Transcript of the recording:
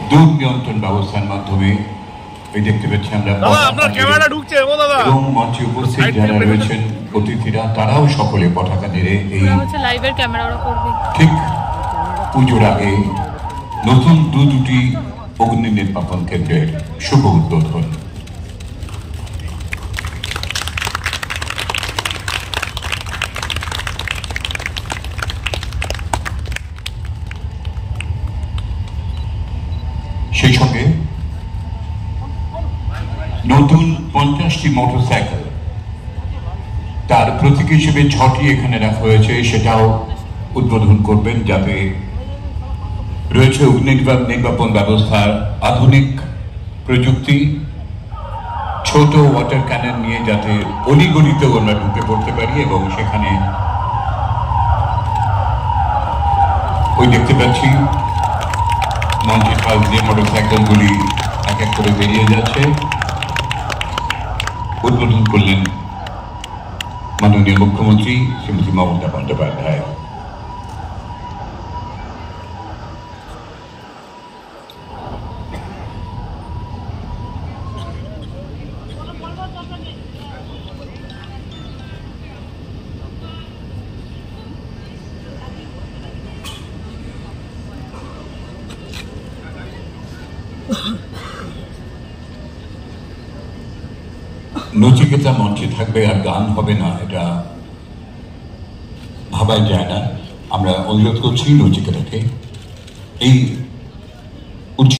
দুধ নিয়ন্ত্রণ ব্যবস্থার মাধ্যমে এই দেখতে পাচ্ছি আমরা এবং মঞ্চে উপস্থিত যারা রয়েছেন অতিথিরা তারাও সকলে পতাকা নেড়ে এই ঠিক পুজোর আগে নতুন দুটি অগ্নি নির্বাপন কেন্দ্রের শুভ উদ্বোধন। সেই সঙ্গে নতুন 50টি মোটরসাইকেল তার প্রতীক হিসেবে 6টি এখানে রাখা হয়েছে, সেটাও উদ্বোধন করবেন, যাতে রয়েছে অগ্নি নির্বাপন ব্যবস্থার আধুনিক প্রযুক্তি, ছোট ওয়াটার ক্যানন নিয়ে যাতে অলিগলিতেও আমরা ঢুকে পড়তে পারি এবং সেখানে ওই দেখতে পাচ্ছি মঞ্চের পাশ দিয়ে মোটরসাইকেলগুলি এক এক করে বেরিয়ে যাচ্ছে। উদ্বোধন করলেন মাননীয় মুখ্যমন্ত্রী শ্রীমতী মমতা বন্দ্যোপাধ্যায়। নচিকেতা মঞ্চে থাকবে আর গান হবে না, এটা ভাবাই যায় না। আমরা অনুরোধ করছি নচিকেতাকে এই